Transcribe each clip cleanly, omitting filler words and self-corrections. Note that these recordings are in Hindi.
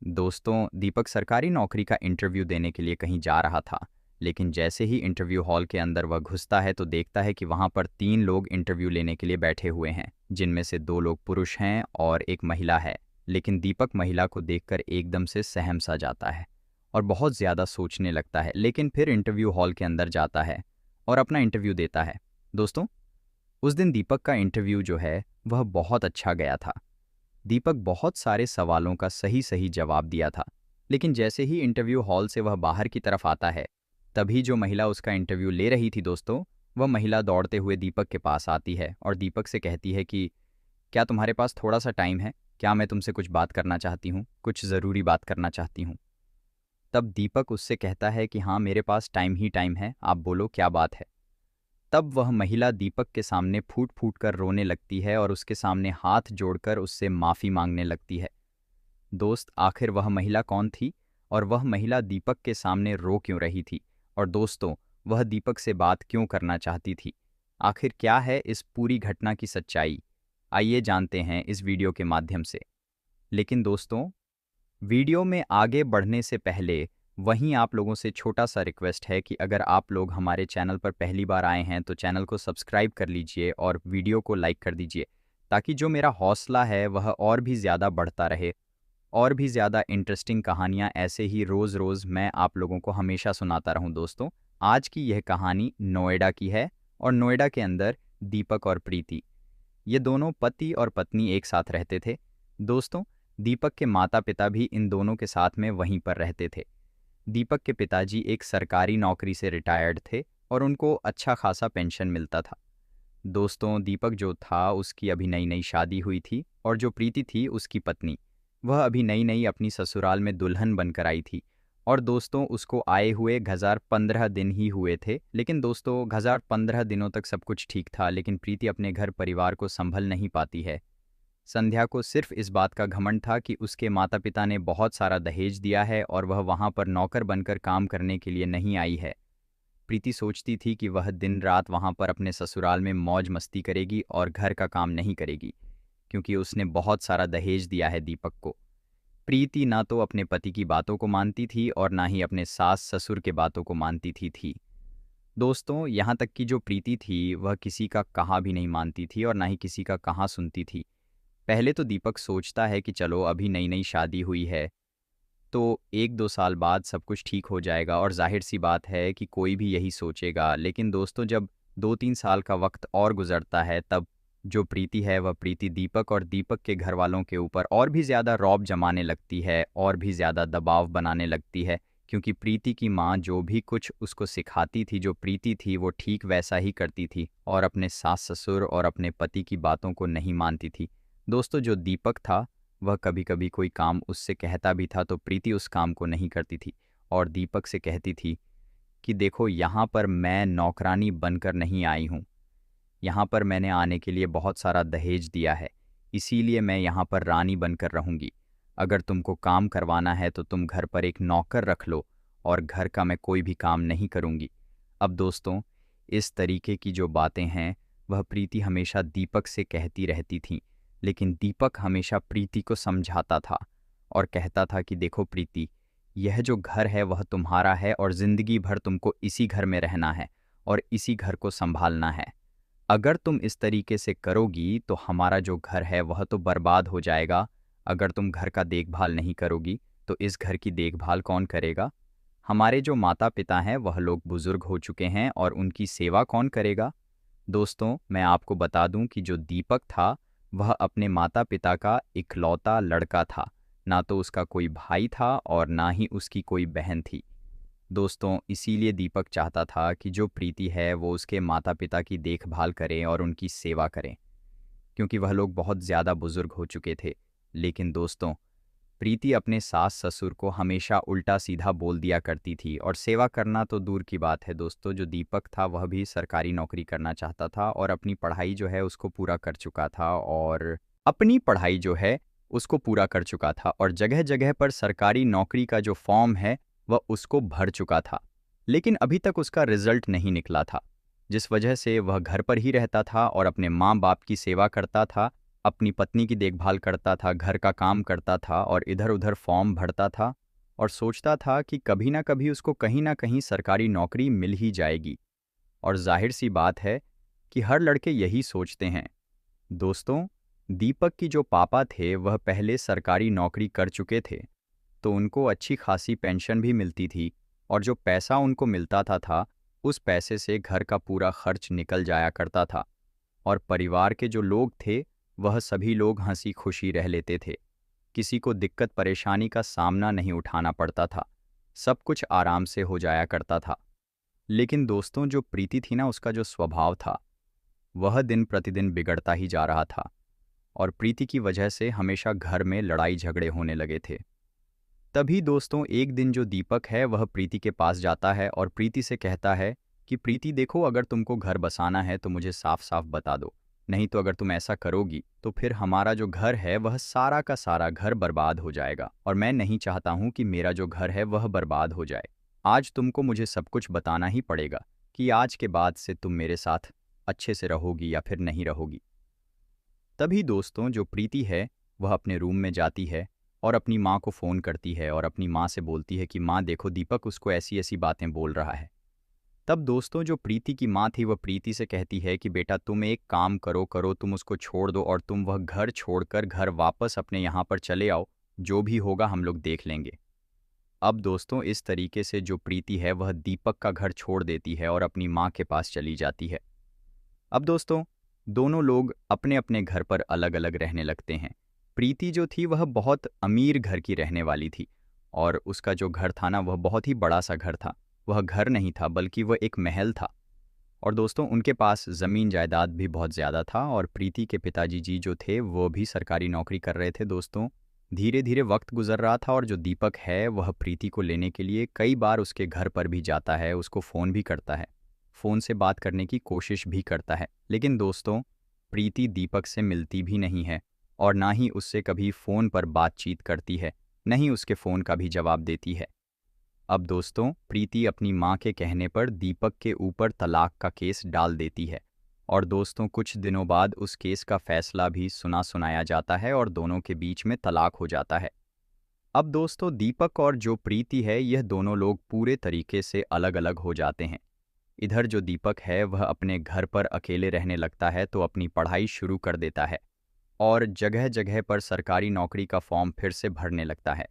दोस्तों, दीपक सरकारी नौकरी का इंटरव्यू देने के लिए कहीं जा रहा था। लेकिन जैसे ही इंटरव्यू हॉल के अंदर वह घुसता है तो देखता है कि वहाँ पर 3 लोग इंटरव्यू लेने के लिए बैठे हुए हैं, जिनमें से 2 लोग पुरुष हैं और एक महिला है। लेकिन दीपक महिला को देखकर एकदम से सहम सा जाता है और बहुत ज़्यादा सोचने लगता है। लेकिन फिर इंटरव्यू हॉल के अंदर जाता है और अपना इंटरव्यू देता है। दोस्तों, उस दिन दीपक का इंटरव्यू जो है वह बहुत अच्छा गया था। दीपक बहुत सारे सवालों का सही सही जवाब दिया था। लेकिन जैसे ही इंटरव्यू हॉल से वह बाहर की तरफ आता है, तभी जो महिला उसका इंटरव्यू ले रही थी दोस्तों, वह महिला दौड़ते हुए दीपक के पास आती है और दीपक से कहती है कि क्या तुम्हारे पास थोड़ा सा टाइम है? क्या मैं तुमसे कुछ बात करना चाहती हूँ, कुछ ज़रूरी बात करना चाहती हूँ। तब दीपक उससे कहता है कि हाँ, मेरे पास टाइम ही टाइम है, आप बोलो क्या बात है। तब वह महिला दीपक के सामने फूट फूट कर रोने लगती है और उसके सामने हाथ जोड़कर उससे माफ़ी मांगने लगती है। दोस्त, आखिर वह महिला कौन थी और वह महिला दीपक के सामने रो क्यों रही थी? और दोस्तों, वह दीपक से बात क्यों करना चाहती थी? आखिर क्या है इस पूरी घटना की सच्चाई? आइए जानते हैं इस वीडियो के माध्यम से। लेकिन दोस्तों, वीडियो में आगे बढ़ने से पहले वहीं आप लोगों से छोटा सा रिक्वेस्ट है कि अगर आप लोग हमारे चैनल पर पहली बार आए हैं तो चैनल को सब्सक्राइब कर लीजिए और वीडियो को लाइक कर दीजिए, ताकि जो मेरा हौसला है वह और भी ज़्यादा बढ़ता रहे। और भी ज़्यादा इंटरेस्टिंग कहानियाँ ऐसे ही रोज़ रोज़ मैं आप लोगों को हमेशा सुनाता रहूँ। दोस्तों, आज की यह कहानी नोएडा की है और नोएडा के अंदर दीपक और प्रीति, ये दोनों पति और पत्नी एक साथ रहते थे। दोस्तों, दीपक के माता पिता भी इन दोनों के साथ में वहीं पर रहते थे। दीपक के पिताजी एक सरकारी नौकरी से रिटायर्ड थे और उनको अच्छा खासा पेंशन मिलता था। दोस्तों, दीपक जो था उसकी अभी नई नई शादी हुई थी और जो प्रीति थी उसकी पत्नी, वह अभी नई नई अपनी ससुराल में दुल्हन बनकर आई थी। और दोस्तों, उसको आए हुए 15 दिन ही हुए थे। लेकिन दोस्तों, 15 दिनों तक सब कुछ ठीक था, लेकिन प्रीति अपने घर परिवार को संभल नहीं पाती है। संध्या को सिर्फ इस बात का घमंड था कि उसके माता पिता ने बहुत सारा दहेज दिया है और वह वहाँ पर नौकर बनकर काम करने के लिए नहीं आई है। प्रीति सोचती थी कि वह दिन रात वहाँ पर अपने ससुराल में मौज मस्ती करेगी और घर का काम नहीं करेगी, क्योंकि उसने बहुत सारा दहेज दिया है दीपक को। प्रीति ना तो अपने पति की बातों को मानती थी और ना ही अपने सास ससुर के बातों को मानती थी। दोस्तों, यहाँ तक कि जो प्रीति थी वह किसी का कहा भी नहीं मानती थी और ना ही किसी का कहा सुनती थी। पहले तो दीपक सोचता है कि चलो अभी नई नई शादी हुई है तो 1-2 साल बाद सब कुछ ठीक हो जाएगा, और जाहिर सी बात है कि कोई भी यही सोचेगा। लेकिन दोस्तों, जब 2-3 साल का वक्त और गुजरता है तब जो प्रीति है वह प्रीति दीपक और दीपक के घर वालों के ऊपर और भी ज़्यादा रौब जमाने लगती है और भी ज़्यादा दबाव बनाने लगती है। क्योंकि प्रीति की माँ जो भी कुछ उसको सिखाती थी, जो प्रीति थी वो ठीक वैसा ही करती थी और अपने सास ससुर और अपने पति की बातों को नहीं मानती थी। दोस्तों, जो दीपक था वह कभी कभी कोई काम उससे कहता भी था तो प्रीति उस काम को नहीं करती थी और दीपक से कहती थी कि देखो, यहाँ पर मैं नौकरानी बनकर नहीं आई हूँ। यहाँ पर मैंने आने के लिए बहुत सारा दहेज दिया है, इसीलिए मैं यहाँ पर रानी बनकर रहूँगी। अगर तुमको काम करवाना है तो तुम घर पर एक नौकर रख लो और घर का मैं कोई भी काम नहीं करूँगी। अब दोस्तों, इस तरीके की जो बातें हैं वह प्रीति हमेशा दीपक से कहती रहती थी। लेकिन दीपक हमेशा प्रीति को समझाता था और कहता था कि देखो प्रीति, यह जो घर है वह तुम्हारा है और ज़िंदगी भर तुमको इसी घर में रहना है और इसी घर को संभालना है। अगर तुम इस तरीके से करोगी तो हमारा जो घर है वह तो बर्बाद हो जाएगा। अगर तुम घर का देखभाल नहीं करोगी तो इस घर की देखभाल कौन करेगा? हमारे जो माता पिता हैं वह लोग बुजुर्ग हो चुके हैं और उनकी सेवा कौन करेगा? दोस्तों, मैं आपको बता दूं कि जो दीपक था वह अपने माता पिता का इकलौता लड़का था। ना तो उसका कोई भाई था और ना ही उसकी कोई बहन थी। दोस्तों, इसीलिए दीपक चाहता था कि जो प्रीति है वो उसके माता पिता की देखभाल करे और उनकी सेवा करें, क्योंकि वह लोग बहुत ज़्यादा बुजुर्ग हो चुके थे। लेकिन दोस्तों, प्रीति अपने सास ससुर को हमेशा उल्टा सीधा बोल दिया करती थी और सेवा करना तो दूर की बात है। दोस्तों, जो दीपक था वह भी सरकारी नौकरी करना चाहता था और अपनी पढ़ाई जो है उसको पूरा कर चुका था और अपनी पढ़ाई जो है उसको पूरा कर चुका था और जगह जगह पर सरकारी नौकरी का जो फॉर्म है वह उसको भर चुका था। लेकिन अभी तक उसका रिजल्ट नहीं निकला था, जिस वजह से वह घर पर ही रहता था और अपने माँ बाप की सेवा करता था अपनी पत्नी की देखभाल करता था, घर का काम करता था और इधर उधर फॉर्म भरता था और सोचता था कि कभी ना कभी उसको कहीं ना कहीं सरकारी नौकरी मिल ही जाएगी। और जाहिर सी बात है कि हर लड़के यही सोचते हैं। दोस्तों, दीपक की जो पापा थे वह पहले सरकारी नौकरी कर चुके थे, तो उनको अच्छी खासी पेंशन भी मिलती थी और जो पैसा उनको मिलता था उस पैसे से घर का पूरा खर्च निकल जाया करता था और परिवार के जो लोग थे वह सभी लोग हंसी खुशी रह लेते थे। किसी को दिक्कत परेशानी का सामना नहीं उठाना पड़ता था, सब कुछ आराम से हो जाया करता था। लेकिन दोस्तों, जो प्रीति थी ना, उसका जो स्वभाव था वह दिन प्रतिदिन बिगड़ता ही जा रहा था और प्रीति की वजह से हमेशा घर में लड़ाई झगड़े होने लगे थे। तभी दोस्तों, एक दिन जो दीपक है वह प्रीति के पास जाता है और प्रीति से कहता है कि प्रीति देखो, अगर तुमको घर बसाना है तो मुझे साफ साफ बता दो, नहीं तो अगर तुम ऐसा करोगी तो फिर हमारा जो घर है वह सारा का सारा घर बर्बाद हो जाएगा और मैं नहीं चाहता हूं कि मेरा जो घर है वह बर्बाद हो जाए। आज तुमको मुझे सब कुछ बताना ही पड़ेगा कि आज के बाद से तुम मेरे साथ अच्छे से रहोगी या फिर नहीं रहोगी। तभी दोस्तों, जो प्रीति है वह अपने रूम में जाती है और अपनी माँ को फ़ोन करती है और अपनी माँ से बोलती है कि माँ देखो, दीपक उसको ऐसी ऐसी बातें बोल रहा है। तब दोस्तों, जो प्रीति की माँ थी वह प्रीति से कहती है कि बेटा तुम एक काम करो, तुम उसको छोड़ दो और तुम वह घर छोड़कर घर वापस अपने यहाँ पर चले आओ, जो भी होगा हम लोग देख लेंगे। अब दोस्तों, इस तरीके से जो प्रीति है वह दीपक का घर छोड़ देती है और अपनी माँ के पास चली जाती है। अब दोस्तों, दोनों लोग अपने अपने घर पर अलग अलग रहने लगते हैं। प्रीति जो थी वह बहुत अमीर घर की रहने वाली थी और उसका जो घर था ना वह बहुत ही बड़ा सा घर था। वह घर नहीं था बल्कि वह एक महल था। और दोस्तों, उनके पास ज़मीन जायदाद भी बहुत ज़्यादा था और प्रीति के पिताजी जी जो थे वो भी सरकारी नौकरी कर रहे थे। दोस्तों, धीरे धीरे वक्त गुजर रहा था और जो दीपक है वह प्रीति को लेने के लिए कई बार उसके घर पर भी जाता है, उसको फ़ोन भी करता है, फ़ोन से बात करने की कोशिश भी करता है। लेकिन दोस्तों, प्रीति दीपक से मिलती भी नहीं है और ना ही उससे कभी फ़ोन पर बातचीत करती है, न ही उसके फ़ोन का भी जवाब देती है। अब दोस्तों, प्रीति अपनी माँ के कहने पर दीपक के ऊपर तलाक का केस डाल देती है और दोस्तों, कुछ दिनों बाद उस केस का फैसला भी सुनाया जाता है और दोनों के बीच में तलाक हो जाता है। अब दोस्तों, दीपक और जो प्रीति है यह दोनों लोग पूरे तरीके से अलग अलग हो जाते हैं। इधर जो दीपक है वह अपने घर पर अकेले रहने लगता है तो अपनी पढ़ाई शुरू कर देता है और जगह जगह पर सरकारी नौकरी का फॉर्म फिर से भरने लगता है।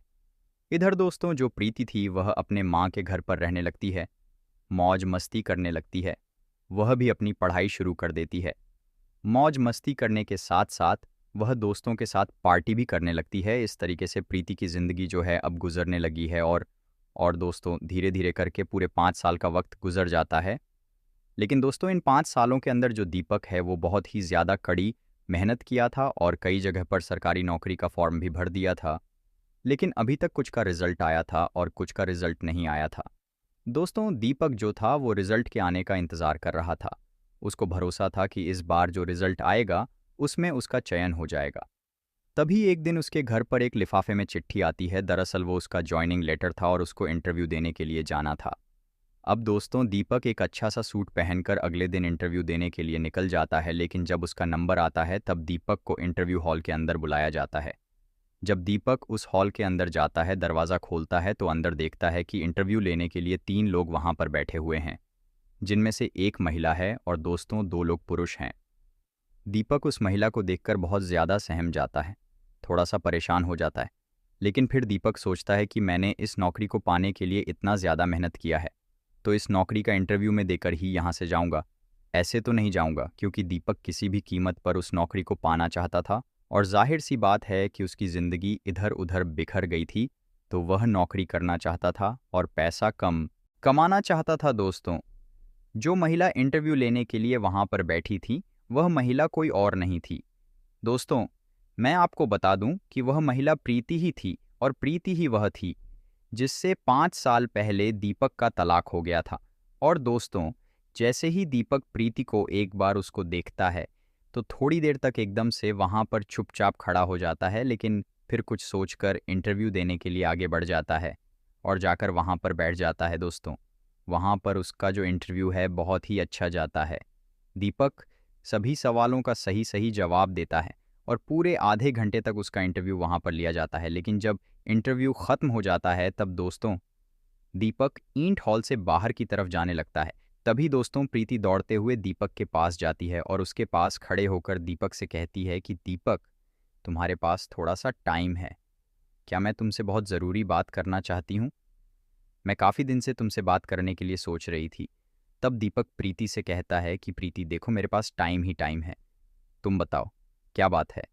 इधर दोस्तों, जो प्रीति थी वह अपने माँ के घर पर रहने लगती है, मौज मस्ती करने लगती है। वह भी अपनी पढ़ाई शुरू कर देती है। मौज मस्ती करने के साथ साथ वह दोस्तों के साथ पार्टी भी करने लगती है। इस तरीके से प्रीति की ज़िंदगी जो है अब गुजरने लगी है और दोस्तों, धीरे धीरे करके पूरे 5 साल का वक्त गुजर जाता है। लेकिन दोस्तों, इन 5 सालों के अंदर जो दीपक है वो बहुत ही ज़्यादा कड़ी मेहनत किया था और कई जगह पर सरकारी नौकरी का फॉर्म भी भर दिया था। लेकिन अभी तक कुछ का रिजल्ट आया था और कुछ का रिजल्ट नहीं आया था। दोस्तों, दीपक जो था वो रिजल्ट के आने का इंतज़ार कर रहा था। उसको भरोसा था कि इस बार जो रिजल्ट आएगा उसमें उसका चयन हो जाएगा। तभी एक दिन उसके घर पर एक लिफाफे में चिट्ठी आती है। दरअसल वो उसका जॉइनिंग लेटर था और उसको इंटरव्यू देने के लिए जाना था। अब दोस्तों, दीपक एक अच्छा सा सूट पहनकर अगले दिन इंटरव्यू देने के लिए निकल जाता है, लेकिन जब उसका नंबर आता है तब दीपक को इंटरव्यू हॉल के अंदर बुलाया जाता है। जब दीपक उस हॉल के अंदर जाता है, दरवाज़ा खोलता है तो अंदर देखता है कि इंटरव्यू लेने के लिए 3 लोग वहाँ पर बैठे हुए हैं, जिनमें से एक महिला है और दोस्तों 2 लोग पुरुष हैं। दीपक उस महिला को देखकर बहुत ज़्यादा सहम जाता है, थोड़ा सा परेशान हो जाता है। लेकिन फिर दीपक सोचता है कि मैंने इस नौकरी को पाने के लिए इतना ज़्यादा मेहनत किया है, तो इस नौकरी का इंटरव्यू में देकर ही यहाँ से जाऊँगा। ऐसे तो नहीं जाऊँगा, क्योंकि दीपक किसी भी कीमत पर उस नौकरी को पाना चाहता था और जाहिर सी बात है कि उसकी ज़िंदगी इधर उधर बिखर गई थी, तो वह नौकरी करना चाहता था और पैसा कम कमाना चाहता था। दोस्तों, जो महिला इंटरव्यू लेने के लिए वहाँ पर बैठी थी वह महिला कोई और नहीं थी। दोस्तों, मैं आपको बता दूं कि वह महिला प्रीति ही थी और प्रीति ही वह थी जिससे 5 साल पहले दीपक का तलाक हो गया था। और दोस्तों, जैसे ही दीपक प्रीति को एक बार उसको देखता है तो थोड़ी देर तक एकदम से वहाँ पर चुपचाप खड़ा हो जाता है, लेकिन फिर कुछ सोचकर इंटरव्यू देने के लिए आगे बढ़ जाता है और जाकर वहाँ पर बैठ जाता है। दोस्तों, वहाँ पर उसका जो इंटरव्यू है बहुत ही अच्छा जाता है। दीपक सभी सवालों का सही सही जवाब देता है और पूरे आधे घंटे तक उसका इंटरव्यू वहाँ पर लिया जाता है। लेकिन जब इंटरव्यू ख़त्म हो जाता है तब दोस्तों दीपक ईंट हॉल से बाहर की तरफ जाने लगता है। तभी दोस्तों प्रीति दौड़ते हुए दीपक के पास जाती है और उसके पास खड़े होकर दीपक से कहती है कि दीपक, तुम्हारे पास थोड़ा सा टाइम है क्या? मैं तुमसे बहुत ज़रूरी बात करना चाहती हूँ। मैं काफ़ी दिन से तुमसे बात करने के लिए सोच रही थी। तब दीपक प्रीति से कहता है कि प्रीति देखो, मेरे पास टाइम ही टाइम है। तुम बताओ क्या बात है?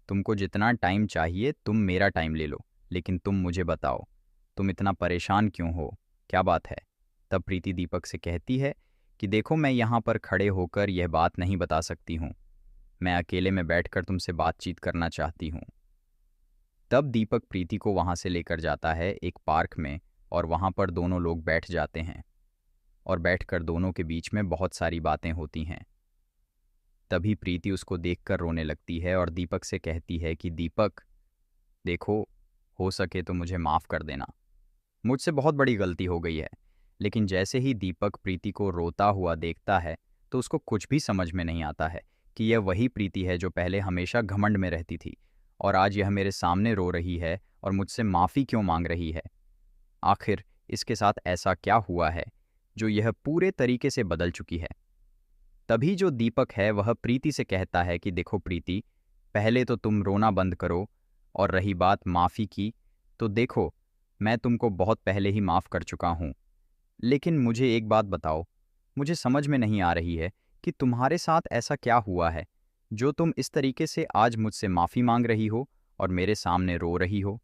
तुमको जितना टाइम चाहिए तुम मेरा टाइम ले लो, लेकिन तुम मुझे बताओ तुम इतना परेशान क्यों हो? क्या बात है? तब प्रीति दीपक से कहती है कि देखो, मैं यहाँ पर खड़े होकर यह बात नहीं बता सकती हूँ। मैं अकेले में बैठकर तुमसे बातचीत करना चाहती हूँ। तब दीपक प्रीति को वहाँ से लेकर जाता है एक पार्क में और वहाँ पर दोनों लोग बैठ जाते हैं और बैठकर दोनों के बीच में बहुत सारी बातें होती हैं। तभी प्रीति उसको देखकर रोने लगती है और दीपक से कहती है कि दीपक देखो, हो सके तो मुझे माफ़ कर देना। मुझसे बहुत बड़ी गलती हो गई है। लेकिन जैसे ही दीपक प्रीति को रोता हुआ देखता है तो उसको कुछ भी समझ में नहीं आता है कि यह वही प्रीति है जो पहले हमेशा घमंड में रहती थी और आज यह मेरे सामने रो रही है और मुझसे माफ़ी क्यों मांग रही है। आखिर इसके साथ ऐसा क्या हुआ है जो यह पूरे तरीके से बदल चुकी है। तभी जो दीपक है वह प्रीति से कहता है कि देखो प्रीति, पहले तो तुम रोना बंद करो, और रही बात माफ़ी की, तो देखो मैं तुमको बहुत पहले ही माफ़ कर चुका हूँ। लेकिन मुझे एक बात बताओ, मुझे समझ में नहीं आ रही है कि तुम्हारे साथ ऐसा क्या हुआ है जो तुम इस तरीके से आज मुझसे माफ़ी मांग रही हो और मेरे सामने रो रही हो।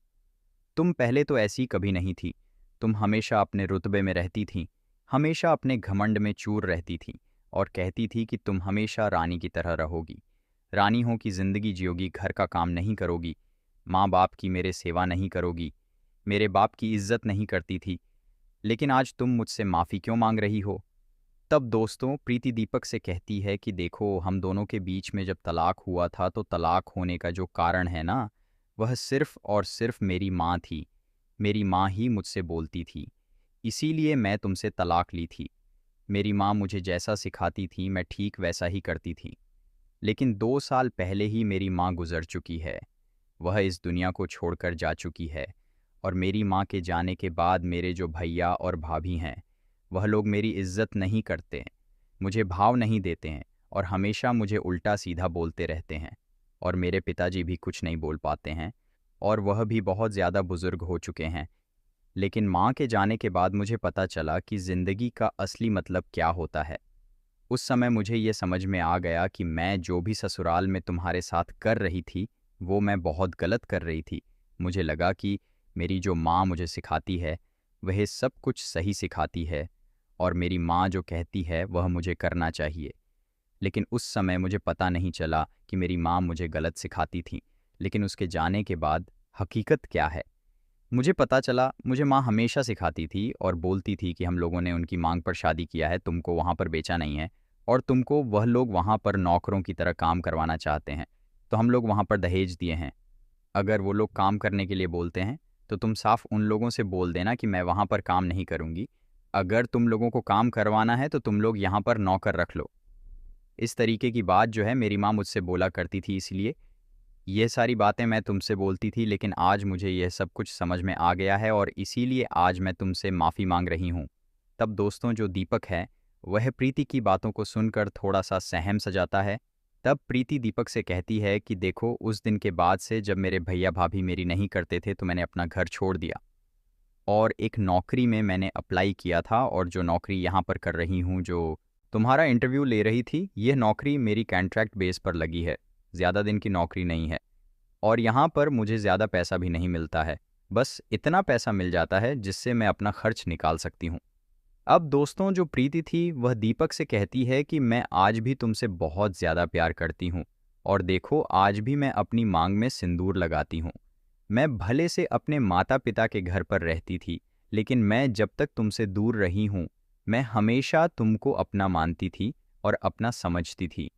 तुम पहले तो ऐसी कभी नहीं थी। तुम हमेशा अपने रुतबे में रहती थी, हमेशा अपने घमंड में चूर रहती थी और कहती थी कि तुम हमेशा रानी की तरह रहोगी, रानी हो की ज़िंदगी जियोगी, घर का काम नहीं करोगी, माँ बाप की मेरे सेवा नहीं करोगी, मेरे बाप की इज्जत नहीं करती थी। लेकिन आज तुम मुझसे माफ़ी क्यों मांग रही हो? तब दोस्तों प्रीति दीपक से कहती है कि देखो, हम दोनों के बीच में जब तलाक हुआ था तो तलाक होने का जो कारण है ना, वह सिर्फ़ और सिर्फ़ मेरी माँ थी। मेरी माँ ही मुझसे बोलती थी, इसीलिए मैं तुमसे तलाक ली थी। मेरी माँ मुझे जैसा सिखाती थी मैं ठीक वैसा ही करती थी। लेकिन 2 साल पहले ही मेरी माँ गुज़र चुकी है। वह इस दुनिया को छोड़कर जा चुकी है और मेरी माँ के जाने के बाद मेरे जो भैया और भाभी हैं, वह लोग मेरी इज्जत नहीं करते, मुझे भाव नहीं देते हैं और हमेशा मुझे उल्टा सीधा बोलते रहते हैं। और मेरे पिताजी भी कुछ नहीं बोल पाते हैं और वह भी बहुत ज़्यादा बुज़ुर्ग हो चुके हैं। लेकिन माँ के जाने के बाद मुझे पता चला कि ज़िंदगी का असली मतलब क्या होता है। उस समय मुझे ये समझ में आ गया कि मैं जो भी ससुराल में तुम्हारे साथ कर रही थी, वो मैं बहुत गलत कर रही थी। मुझे लगा कि मेरी जो माँ मुझे सिखाती है, वह सब कुछ सही सिखाती है और मेरी माँ जो कहती है वह मुझे करना चाहिए। लेकिन उस समय मुझे पता नहीं चला कि मेरी माँ मुझे गलत सिखाती थी। लेकिन उसके जाने के बाद हकीकत क्या है, मुझे पता चला। मुझे माँ हमेशा सिखाती थी और बोलती थी कि हम लोगों ने उनकी मांग पर शादी किया है, तुमको वहाँ पर बेचा नहीं है और तुमको वह लोग वहाँ पर नौकरों की तरह काम करवाना चाहते हैं, तो हम लोग वहाँ पर दहेज दिए हैं। अगर वो लोग काम करने के लिए बोलते हैं तो तुम साफ उन लोगों से बोल देना कि मैं वहाँ पर काम नहीं करूँगी। अगर तुम लोगों को काम करवाना है तो तुम लोग यहाँ पर नौकर रख लो। इस तरीके की बात जो है मेरी माँ मुझसे बोला करती थी, इसलिए ये सारी बातें मैं तुमसे बोलती थी। लेकिन आज मुझे यह सब कुछ समझ में आ गया है और इसीलिए आज मैं तुमसे माफ़ी मांग रही हूँ। तब दोस्तों जो दीपक है वह प्रीति की बातों को सुनकर थोड़ा सा सहम सा जाता है। तब प्रीति दीपक से कहती है कि देखो, उस दिन के बाद से जब मेरे भैया भाभी मेरी नहीं करते थे तो मैंने अपना घर छोड़ दिया और एक नौकरी में मैंने अप्लाई किया था, और जो नौकरी यहाँ पर कर रही हूँ, जो तुम्हारा इंटरव्यू ले रही थी, यह नौकरी मेरी कॉन्ट्रैक्ट बेस पर लगी है, ज़्यादा दिन की नौकरी नहीं है और यहाँ पर मुझे ज़्यादा पैसा भी नहीं मिलता है। बस इतना पैसा मिल जाता है जिससे मैं अपना खर्च निकाल सकती हूँ। अब दोस्तों जो प्रीति थी वह दीपक से कहती है कि मैं आज भी तुमसे बहुत ज़्यादा प्यार करती हूँ और देखो, आज भी मैं अपनी मांग में सिंदूर लगाती हूँ। मैं भले से अपने माता पिता के घर पर रहती थी, लेकिन मैं जब तक तुमसे दूर रही हूँ, मैं हमेशा तुमको अपना मानती थी और अपना समझती थी।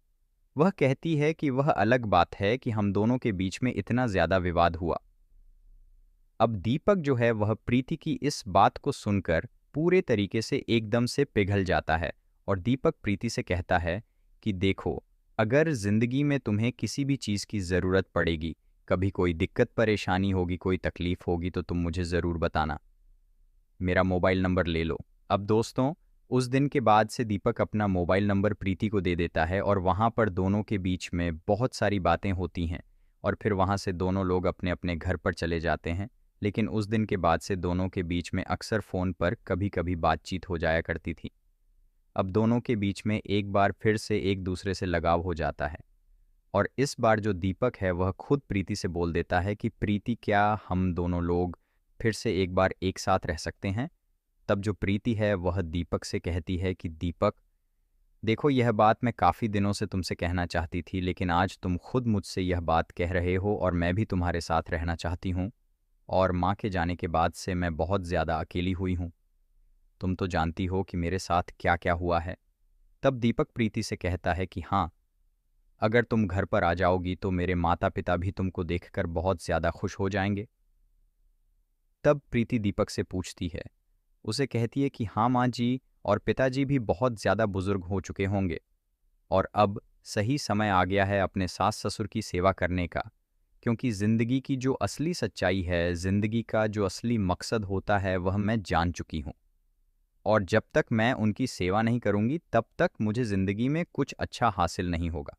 वह कहती है कि वह अलग बात है कि हम दोनों के बीच में इतना ज़्यादा विवाद हुआ। अब दीपक जो है वह प्रीति की इस बात को सुनकर पूरे तरीके से एकदम से पिघल जाता है और दीपक प्रीति से कहता है कि देखो, अगर ज़िंदगी में तुम्हें किसी भी चीज़ की ज़रूरत पड़ेगी, कभी कोई दिक्कत परेशानी होगी, कोई तकलीफ़ होगी तो तुम मुझे ज़रूर बताना। मेरा मोबाइल नंबर ले लो। अब दोस्तों, उस दिन के बाद से दीपक अपना मोबाइल नंबर प्रीति को दे देता है और वहाँ पर दोनों के बीच में बहुत सारी बातें होती हैं और फिर वहाँ से दोनों लोग अपने अपने घर पर चले जाते हैं। लेकिन उस दिन के बाद से दोनों के बीच में अक्सर फ़ोन पर कभी-कभी बातचीत हो जाया करती थी। अब दोनों के बीच में एक बार फिर से एक दूसरे से लगाव हो जाता है और इस बार जो दीपक है वह खुद प्रीति से बोल देता है कि प्रीति, क्या हम दोनों लोग फिर से एक बार एक साथ रह सकते हैं? तब जो प्रीति है वह दीपक से कहती है कि दीपक, देखो, यह बात मैं काफ़ी दिनों से तुमसे कहना चाहती थी, लेकिन आज तुम खुद मुझसे यह बात कह रहे हो और मैं भी तुम्हारे साथ रहना चाहती हूँ। और माँ के जाने के बाद से मैं बहुत ज़्यादा अकेली हुई हूँ। तुम तो जानती हो कि मेरे साथ क्या क्या हुआ है। तब दीपक प्रीति से कहता है कि हाँ, अगर तुम घर पर आ जाओगी तो मेरे माता पिता भी तुमको देखकर बहुत ज़्यादा खुश हो जाएंगे। तब प्रीति दीपक से पूछती है, उसे कहती है कि हाँ माँ जी, और पिताजी भी बहुत ज़्यादा बुजुर्ग हो चुके होंगे और अब सही समय आ गया है अपने सास ससुर की सेवा करने का, क्योंकि ज़िंदगी की जो असली सच्चाई है, ज़िंदगी का जो असली मकसद होता है, वह मैं जान चुकी हूँ। और जब तक मैं उनकी सेवा नहीं करूँगी तब तक मुझे ज़िंदगी में कुछ अच्छा हासिल नहीं होगा।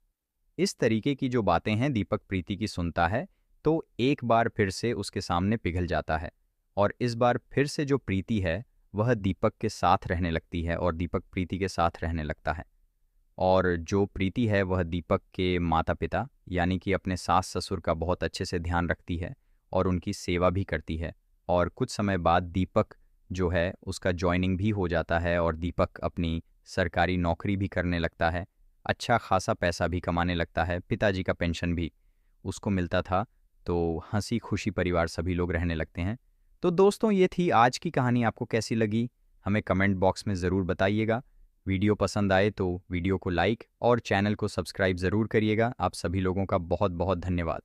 इस तरीके की जो बातें हैं दीपक प्रीति की सुनता है तो एक बार फिर से उसके सामने पिघल जाता है और इस बार फिर से जो प्रीति है वह दीपक के साथ रहने लगती है और दीपक प्रीति के साथ रहने लगता है। और जो प्रीति है वह दीपक के माता पिता यानी कि अपने सास ससुर का बहुत अच्छे से ध्यान रखती है और उनकी सेवा भी करती है। और कुछ समय बाद दीपक जो है उसका जॉइनिंग भी हो जाता है और दीपक अपनी सरकारी नौकरी भी करने लगता है, अच्छा खासा पैसा भी कमाने लगता है, पिताजी का पेंशन भी उसको मिलता था। तो हंसी खुशी परिवार सभी लोग रहने लगते हैं। तो दोस्तों, ये थी आज की कहानी। आपको कैसी लगी हमें कमेंट बॉक्स में ज़रूर बताइएगा। वीडियो पसंद आए तो वीडियो को लाइक और चैनल को सब्सक्राइब ज़रूर करिएगा। आप सभी लोगों का बहुत बहुत धन्यवाद।